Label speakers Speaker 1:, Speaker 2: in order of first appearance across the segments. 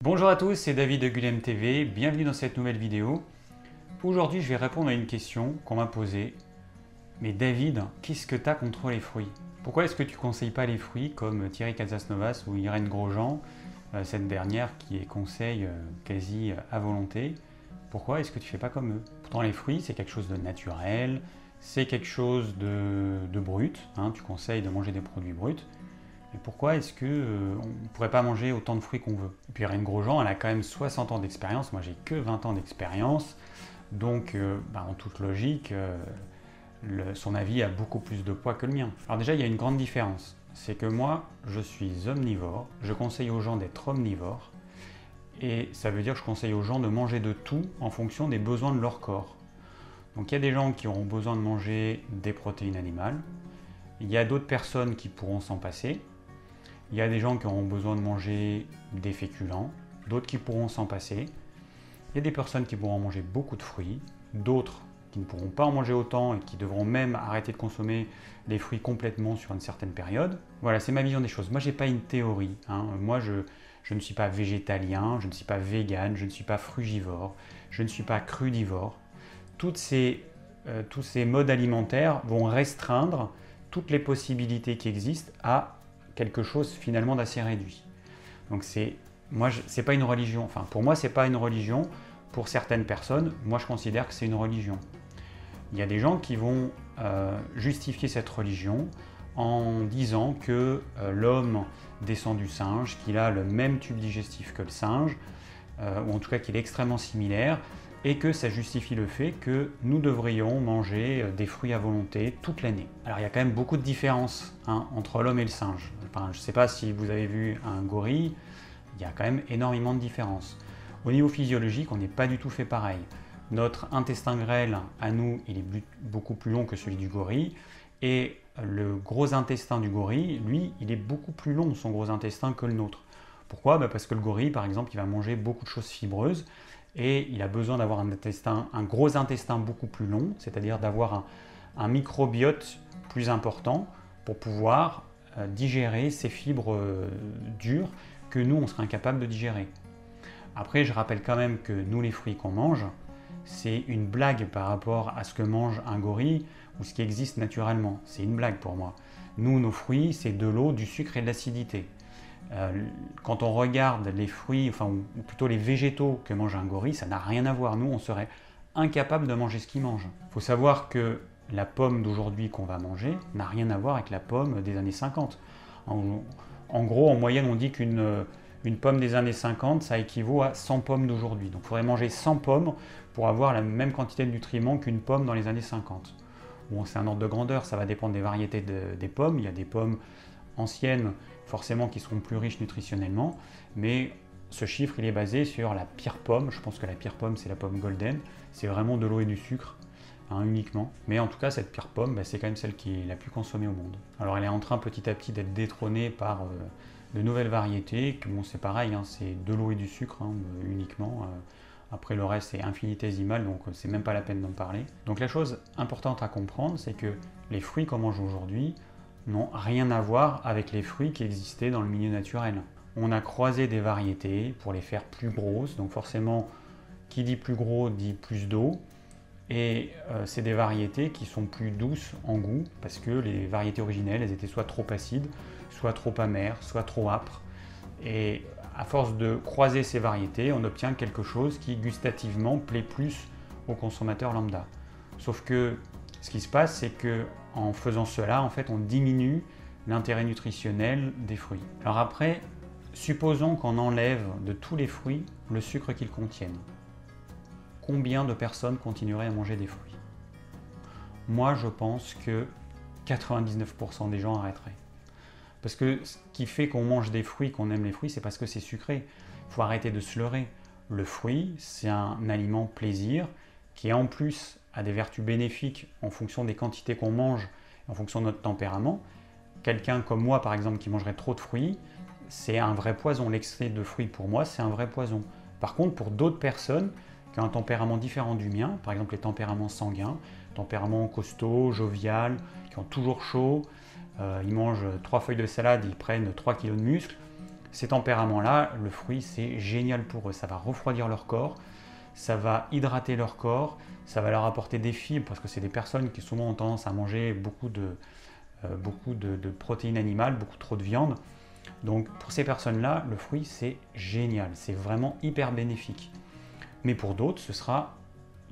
Speaker 1: Bonjour à tous, c'est David de Gulem TV, bienvenue dans cette nouvelle vidéo. Aujourd'hui, je vais répondre à une question qu'on m'a posée. Mais David, qu'est-ce que tu as contre les fruits? Pourquoi est-ce que tu ne conseilles pas les fruits comme Thierry Casasnovas ou Irène Grosjean, cette dernière qui est conseil quasi à volonté? Pourquoi est-ce que tu ne fais pas comme eux? Pourtant, les fruits, c'est quelque chose de naturel, c'est quelque chose de brut, hein, tu conseilles de manger des produits bruts. Mais pourquoi est-ce qu'on ne pourrait pas manger autant de fruits qu'on veut? Et puis Irène Grosjean, elle a quand même 60 ans d'expérience, moi j'ai que 20 ans d'expérience, donc en toute logique, son avis a beaucoup plus de poids que le mien. Alors déjà, il y a une grande différence, c'est que moi, je suis omnivore, je conseille aux gens d'être omnivores, et ça veut dire que je conseille aux gens de manger de tout en fonction des besoins de leur corps. Donc il y a des gens qui auront besoin de manger des protéines animales, il y a d'autres personnes qui pourront s'en passer. Il y a des gens qui auront besoin de manger des féculents, d'autres qui pourront s'en passer. Il y a des personnes qui pourront manger beaucoup de fruits, d'autres qui ne pourront pas en manger autant et qui devront même arrêter de consommer les fruits complètement sur une certaine période. Voilà, c'est ma vision des choses. Moi, je n'ai pas une théorie. Moi, je ne suis pas végétalien, je ne suis pas vegan, je ne suis pas frugivore, je ne suis pas crudivore. Tous ces modes alimentaires vont restreindre toutes les possibilités qui existent à quelque chose finalement d'assez réduit. Donc c'est pas une religion. Enfin, pour moi, c'est pas une religion. Pour certaines personnes, moi, je considère que c'est une religion. Il y a des gens qui vont justifier cette religion en disant que l'homme descend du singe, qu'il a le même tube digestif que le singe, ou en tout cas qu'il est extrêmement similaire, et que ça justifie le fait que nous devrions manger des fruits à volonté toute l'année. Alors il y a quand même beaucoup de différences entre l'homme et le singe. Enfin, je ne sais pas si vous avez vu un gorille, il y a quand même énormément de différences. Au niveau physiologique, on n'est pas du tout fait pareil. Notre intestin grêle, à nous, il est beaucoup plus long que celui du gorille, et le gros intestin du gorille, lui, il est beaucoup plus long, son gros intestin, que le nôtre. Pourquoi? Parce que le gorille, par exemple, il va manger beaucoup de choses fibreuses, et il a besoin d'avoir un gros intestin beaucoup plus long, c'est-à-dire d'avoir un microbiote plus important pour pouvoir digérer ces fibres dures que nous, on serait incapable de digérer. Après, je rappelle quand même que nous, les fruits qu'on mange, c'est une blague par rapport à ce que mange un gorille ou ce qui existe naturellement. C'est une blague pour moi. Nous, nos fruits, c'est de l'eau, du sucre et de l'acidité. Quand on regarde les fruits, ou plutôt les végétaux que mange un gorille, ça n'a rien à voir. Nous, on serait incapable de manger ce qu'il mange. Il faut savoir que la pomme d'aujourd'hui qu'on va manger n'a rien à voir avec la pomme des années 50. En gros, en moyenne, on dit qu'une pomme des années 50, ça équivaut à 100 pommes d'aujourd'hui. Donc il faudrait manger 100 pommes pour avoir la même quantité de nutriments qu'une pomme dans les années 50. Bon, c'est un ordre de grandeur, ça va dépendre des variétés des pommes. Il y a des pommes anciennes, forcément, qui seront plus riches nutritionnellement, mais ce chiffre, il est basé sur la pire pomme. Je pense que la pire pomme, c'est la pomme golden. C'est vraiment de l'eau et du sucre, uniquement. Mais en tout cas, cette pire pomme, c'est quand même celle qui est la plus consommée au monde. Alors, elle est en train petit à petit d'être détrônée par de nouvelles variétés. Bon, c'est pareil, c'est de l'eau et du sucre uniquement. Après, le reste, c'est infinitésimal, donc c'est même pas la peine d'en parler. Donc, la chose importante à comprendre, c'est que les fruits qu'on mange aujourd'hui n'ont rien à voir avec les fruits qui existaient dans le milieu naturel. On a croisé des variétés pour les faire plus grosses, donc forcément, qui dit plus gros dit plus d'eau, et c'est des variétés qui sont plus douces en goût, parce que les variétés originelles, elles étaient soit trop acides, soit trop amères, soit trop âpres, et à force de croiser ces variétés, on obtient quelque chose qui gustativement plaît plus au consommateur lambda. Sauf que ce qui se passe, c'est que en faisant cela, en fait, on diminue l'intérêt nutritionnel des fruits. Alors après, supposons qu'on enlève de tous les fruits le sucre qu'ils contiennent. Combien de personnes continueraient à manger des fruits? Moi, je pense que 99% des gens arrêteraient. Parce que ce qui fait qu'on mange des fruits, qu'on aime les fruits, c'est parce que c'est sucré. Il faut arrêter de se leurrer. Le fruit, c'est un aliment plaisir qui en plus a des vertus bénéfiques en fonction des quantités qu'on mange, en fonction de notre tempérament. Quelqu'un comme moi, par exemple, qui mangerait trop de fruits, c'est un vrai poison. L'extrait de fruits, pour moi, c'est un vrai poison. Par contre, pour d'autres personnes qui ont un tempérament différent du mien, par exemple les tempéraments sanguins, tempéraments costauds, jovial, qui ont toujours chaud, ils mangent 3 feuilles de salade, ils prennent 3 kg de muscles, Ces tempéraments-là, le fruit, c'est génial pour eux. Ça va refroidir leur corps, ça va hydrater leur corps, ça va leur apporter des fibres, parce que c'est des personnes qui souvent ont tendance à manger beaucoup de protéines animales, beaucoup trop de viande. Donc pour ces personnes-là, le fruit, c'est génial, c'est vraiment hyper bénéfique. Mais pour d'autres, ce sera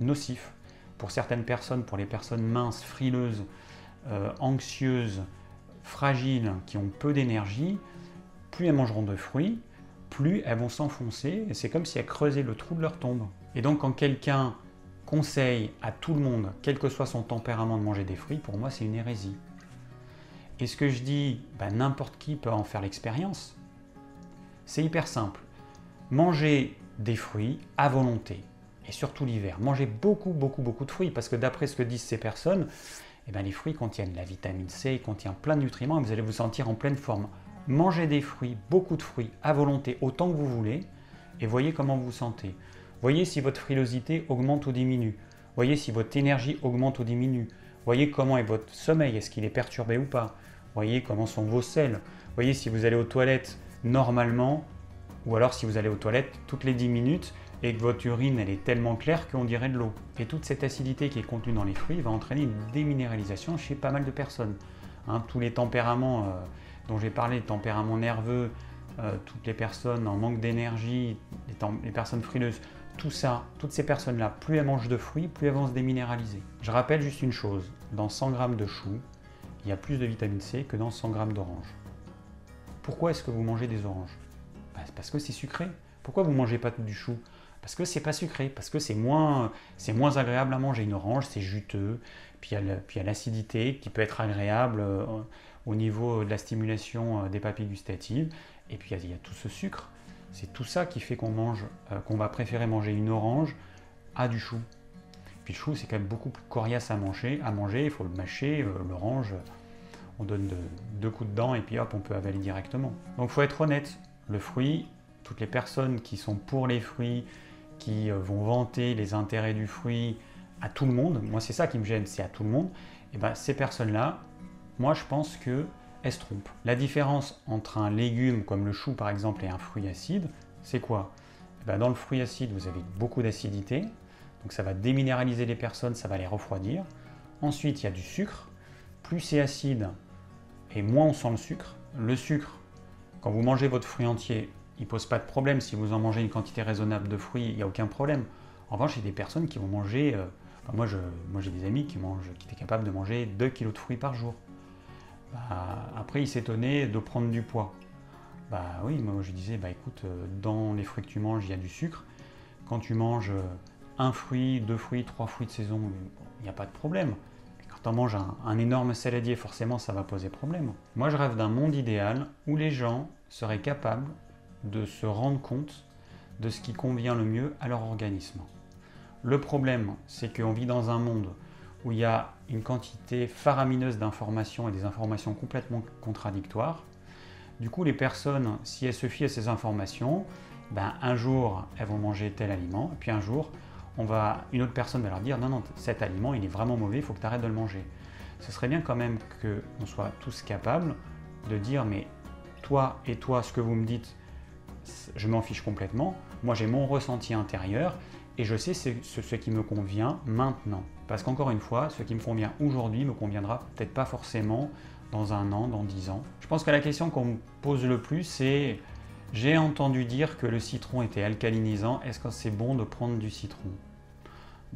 Speaker 1: nocif. Pour certaines personnes, pour les personnes minces, frileuses, anxieuses, fragiles, qui ont peu d'énergie, plus elles mangeront de fruits, plus elles vont s'enfoncer, et c'est comme si elles creusaient le trou de leur tombe. Et donc quand quelqu'un conseille à tout le monde, quel que soit son tempérament, de manger des fruits, pour moi c'est une hérésie. Et ce que je dis, n'importe qui peut en faire l'expérience. C'est hyper simple. Mangez des fruits à volonté, et surtout l'hiver. Mangez beaucoup de fruits, parce que d'après ce que disent ces personnes, les fruits contiennent la vitamine C, ils contiennent plein de nutriments, et vous allez vous sentir en pleine forme. Mangez des fruits, beaucoup de fruits, à volonté, autant que vous voulez, et voyez comment vous vous sentez. Voyez si votre frilosité augmente ou diminue. Voyez si votre énergie augmente ou diminue. Voyez comment est votre sommeil, est-ce qu'il est perturbé ou pas. Voyez comment sont vos selles. Voyez si vous allez aux toilettes normalement, ou alors si vous allez aux toilettes toutes les 10 minutes et que votre urine elle est tellement claire qu'on dirait de l'eau. Et toute cette acidité qui est contenue dans les fruits va entraîner une déminéralisation chez pas mal de personnes. Tous les tempéraments dont j'ai parlé, les tempéraments nerveux, toutes les personnes en manque d'énergie, les personnes frileuses, tout ça, toutes ces personnes-là, plus elles mangent de fruits, plus elles vont se déminéraliser. Je rappelle juste une chose, dans 100 g de choux, il y a plus de vitamine C que dans 100 g d'oranges. Pourquoi est-ce que vous mangez des oranges? C'est parce que c'est sucré. Pourquoi vous ne mangez pas du chou? Parce que c'est pas sucré, parce que c'est moins agréable à manger. Une orange, c'est juteux, puis il y a l'acidité qui peut être agréable au niveau de la stimulation des papilles gustatives, et puis il y a tout ce sucre. C'est tout ça qui fait qu'on va préférer manger une orange à du chou. Puis le chou, c'est quand même beaucoup plus coriace à manger, il faut le mâcher. L'orange, on donne deux coups de dents et puis hop, on peut avaler directement. Donc il faut être honnête, le fruit, toutes les personnes qui sont pour les fruits, qui vont vanter les intérêts du fruit à tout le monde, moi c'est ça qui me gêne, c'est à tout le monde, et ces personnes-là, moi je pense qu'elles se trompent. La différence entre un légume comme le chou par exemple et un fruit acide, c'est quoi? Dans le fruit acide, vous avez beaucoup d'acidité, donc ça va déminéraliser les personnes, ça va les refroidir. Ensuite, il y a du sucre. Plus c'est acide et moins on sent le sucre. Le sucre, quand vous mangez votre fruit entier, il ne pose pas de problème. Si vous en mangez une quantité raisonnable de fruits, il n'y a aucun problème. En revanche, il y a des personnes qui vont manger... moi, j'ai des amis qui étaient capables de manger 2 kg de fruits par jour. Après, ils s'étonnaient de prendre du poids. Oui, moi je disais, écoute, dans les fruits que tu manges, il y a du sucre. Quand tu manges un fruit, 2 fruits, 3 fruits de saison, il n'y a pas de problème. Quand on mange un énorme saladier, forcément, ça va poser problème. Moi, je rêve d'un monde idéal où les gens seraient capables de se rendre compte de ce qui convient le mieux à leur organisme. Le problème, c'est qu'on vit dans un monde où il y a une quantité faramineuse d'informations et des informations complètement contradictoires. Du coup, les personnes, si elles se fient à ces informations, un jour, elles vont manger tel aliment, et puis un jour, une autre personne va leur dire « Non, cet aliment, il est vraiment mauvais, il faut que tu arrêtes de le manger. » Ce serait bien quand même qu'on soit tous capables de dire « Mais toi et toi, ce que vous me dites, je m'en fiche complètement. Moi, j'ai mon ressenti intérieur et je sais ce qui me convient maintenant. » Parce qu'encore une fois, ce qui me convient aujourd'hui me conviendra peut-être pas forcément dans 1 an, dans 10 ans. Je pense que la question qu'on me pose le plus, c'est « J'ai entendu dire que le citron était alcalinisant, est-ce que c'est bon de prendre du citron ?»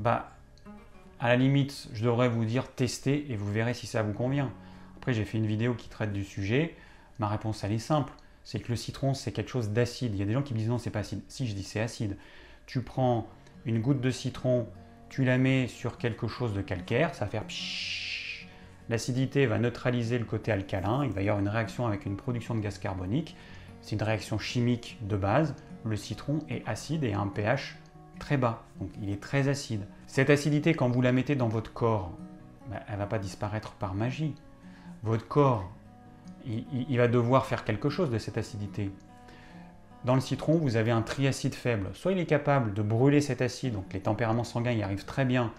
Speaker 1: À la limite, je devrais vous dire testez et vous verrez si ça vous convient. Après, j'ai fait une vidéo qui traite du sujet. Ma réponse, elle est simple. C'est que le citron, c'est quelque chose d'acide. Il y a des gens qui me disent non, c'est pas acide. Si, je dis c'est acide. Tu prends une goutte de citron, tu la mets sur quelque chose de calcaire, ça va faire pshhh. L'acidité va neutraliser le côté alcalin. Il va y avoir une réaction avec une production de gaz carbonique. C'est une réaction chimique de base. Le citron est acide et a un pH très bas, donc il est très acide. Cette acidité, quand vous la mettez dans votre corps, elle ne va pas disparaître par magie. Votre corps, il va devoir faire quelque chose de cette acidité. Dans le citron, vous avez un triacide faible. Soit il est capable de brûler cet acide, donc les tempéraments sanguins y arrivent très bien,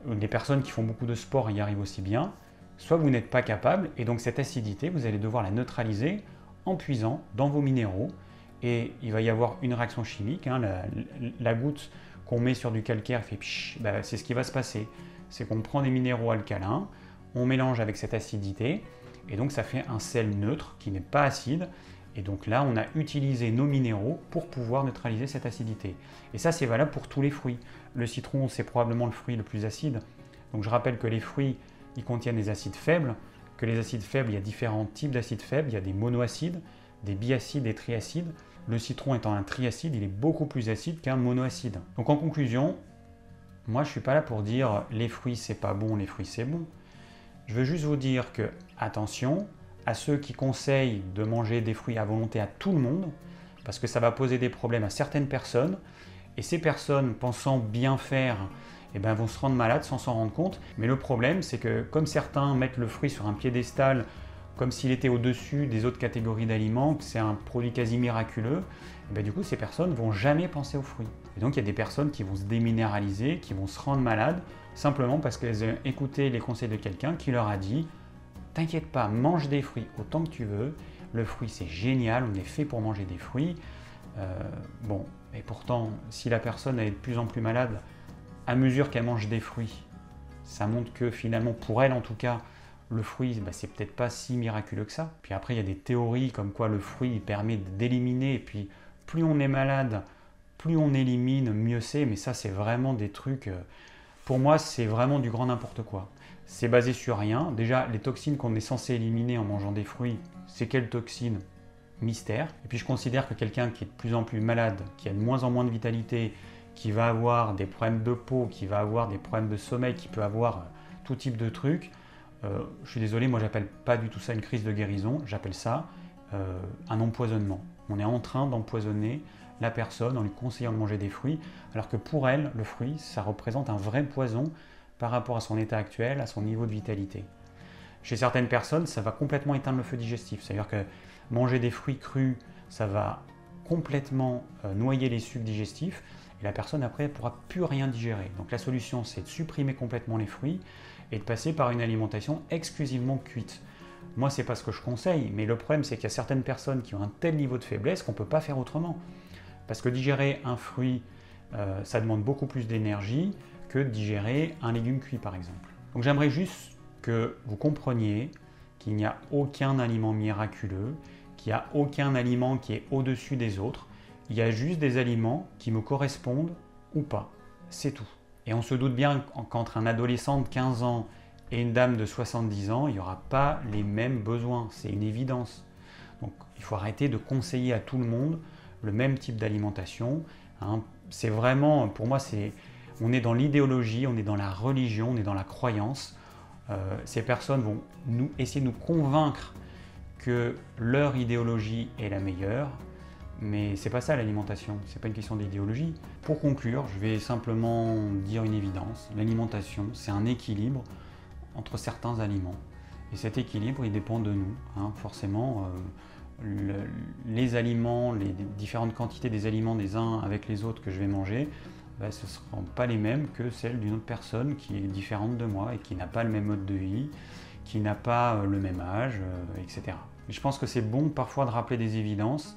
Speaker 1: les personnes qui font beaucoup de sport y arrivent aussi bien, soit vous n'êtes pas capable, et donc cette acidité, vous allez devoir la neutraliser en puisant dans vos minéraux et il va y avoir une réaction chimique. Hein, la goutte qu'on met sur du calcaire fait psh, bah, c'est ce qui va se passer. C'est qu'on prend des minéraux alcalins, on mélange avec cette acidité et donc ça fait un sel neutre qui n'est pas acide. Et donc là, on a utilisé nos minéraux pour pouvoir neutraliser cette acidité. Et ça, c'est valable pour tous les fruits. Le citron, c'est probablement le fruit le plus acide. Donc je rappelle que les fruits, ils contiennent des acides faibles, que les acides faibles, il y a différents types d'acides faibles. Il y a des monoacides, des biacides et triacides. Le citron étant un triacide, il est beaucoup plus acide qu'un monoacide. Donc en conclusion, moi je ne suis pas là pour dire les fruits c'est pas bon, les fruits c'est bon. Je veux juste vous dire que, attention, à ceux qui conseillent de manger des fruits à volonté à tout le monde, parce que ça va poser des problèmes à certaines personnes, et ces personnes pensant bien faire, eh ben, vont se rendre malades sans s'en rendre compte. Mais le problème, c'est que comme certains mettent le fruit sur un piédestal, comme s'il était au-dessus des autres catégories d'aliments, que c'est un produit quasi miraculeux, eh ben, du coup, ces personnes ne vont jamais penser aux fruits. Et donc, il y a des personnes qui vont se déminéraliser, qui vont se rendre malades, simplement parce qu'elles ont écouté les conseils de quelqu'un qui leur a dit « T'inquiète pas, mange des fruits autant que tu veux, le fruit c'est génial, on est fait pour manger des fruits. » Bon, et pourtant, si la personne est de plus en plus malade, à mesure qu'elle mange des fruits, ça montre que finalement, pour elle en tout cas, le fruit, bah, c'est peut-être pas si miraculeux que ça. Puis après, il y a des théories comme quoi le fruit il permet d'éliminer, et puis plus on est malade, plus on élimine, mieux c'est. Mais ça, c'est vraiment des trucs, pour moi, c'est vraiment du grand n'importe quoi. C'est basé sur rien. Déjà, les toxines qu'on est censé éliminer en mangeant des fruits, c'est quelles toxines? Mystère. Et puis je considère que quelqu'un qui est de plus en plus malade, qui a de moins en moins de vitalité, qui va avoir des problèmes de peau, qui va avoir des problèmes de sommeil, qui peut avoir tout type de trucs, je suis désolé, moi j'appelle pas du tout ça une crise de guérison, j'appelle ça un empoisonnement. On est en train d'empoisonner la personne en lui conseillant de manger des fruits, alors que pour elle, le fruit, ça représente un vrai poison par rapport à son état actuel, à son niveau de vitalité. Chez certaines personnes, ça va complètement éteindre le feu digestif, c'est-à-dire que manger des fruits crus, ça va complètement noyer les sucs digestifs, et la personne après ne pourra plus rien digérer. Donc la solution, c'est de supprimer complètement les fruits et de passer par une alimentation exclusivement cuite. Moi, c'est pas ce que je conseille, mais le problème, c'est qu'il y a certaines personnes qui ont un tel niveau de faiblesse qu'on ne peut pas faire autrement. Parce que digérer un fruit, ça demande beaucoup plus d'énergie que de digérer un légume cuit, par exemple. Donc j'aimerais juste que vous compreniez qu'il n'y a aucun aliment miraculeux, qu'il n'y a aucun aliment qui est au-dessus des autres. Il y a juste des aliments qui me correspondent ou pas. C'est tout. Et on se doute bien qu'entre un adolescent de 15 ans et une dame de 70 ans, il n'y aura pas les mêmes besoins. C'est une évidence. Donc il faut arrêter de conseiller à tout le monde le même type d'alimentation. Hein. C'est vraiment, pour moi, on est dans l'idéologie, on est dans la religion, on est dans la croyance. Ces personnes vont essayer de nous convaincre que leur idéologie est la meilleure. Mais c'est pas ça l'alimentation, c'est pas une question d'idéologie. Pour conclure, je vais simplement dire une évidence. L'alimentation, c'est un équilibre entre certains aliments. Et cet équilibre, il dépend de nous. Hein. Forcément, les aliments, les différentes quantités des aliments des uns avec les autres que je vais manger, ben, ce ne seront pas les mêmes que celles d'une autre personne qui est différente de moi et qui n'a pas le même mode de vie, qui n'a pas le même âge, etc. Mais je pense que c'est bon parfois de rappeler des évidences,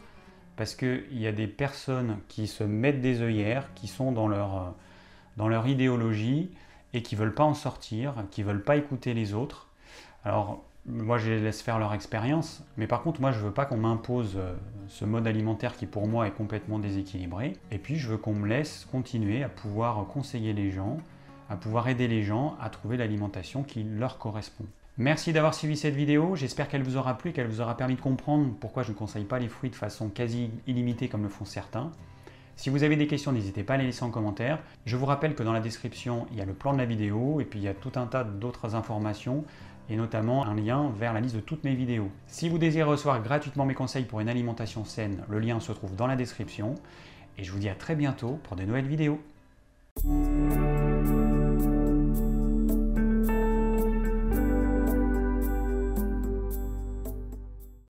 Speaker 1: parce qu'il y a des personnes qui se mettent des œillères, qui sont dans leur idéologie et qui ne veulent pas en sortir, qui ne veulent pas écouter les autres. Alors, moi, je les laisse faire leur expérience, mais par contre, moi, je ne veux pas qu'on m'impose ce mode alimentaire qui, pour moi, est complètement déséquilibré. Et puis, je veux qu'on me laisse continuer à pouvoir conseiller les gens, à pouvoir aider les gens à trouver l'alimentation qui leur correspond. Merci d'avoir suivi cette vidéo, j'espère qu'elle vous aura plu, qu'elle vous aura permis de comprendre pourquoi je ne conseille pas les fruits de façon quasi illimitée comme le font certains. Si vous avez des questions, n'hésitez pas à les laisser en commentaire. Je vous rappelle que dans la description, il y a le plan de la vidéo et puis il y a tout un tas d'autres informations et notamment un lien vers la liste de toutes mes vidéos. Si vous désirez recevoir gratuitement mes conseils pour une alimentation saine, le lien se trouve dans la description et je vous dis à très bientôt pour de nouvelles vidéos.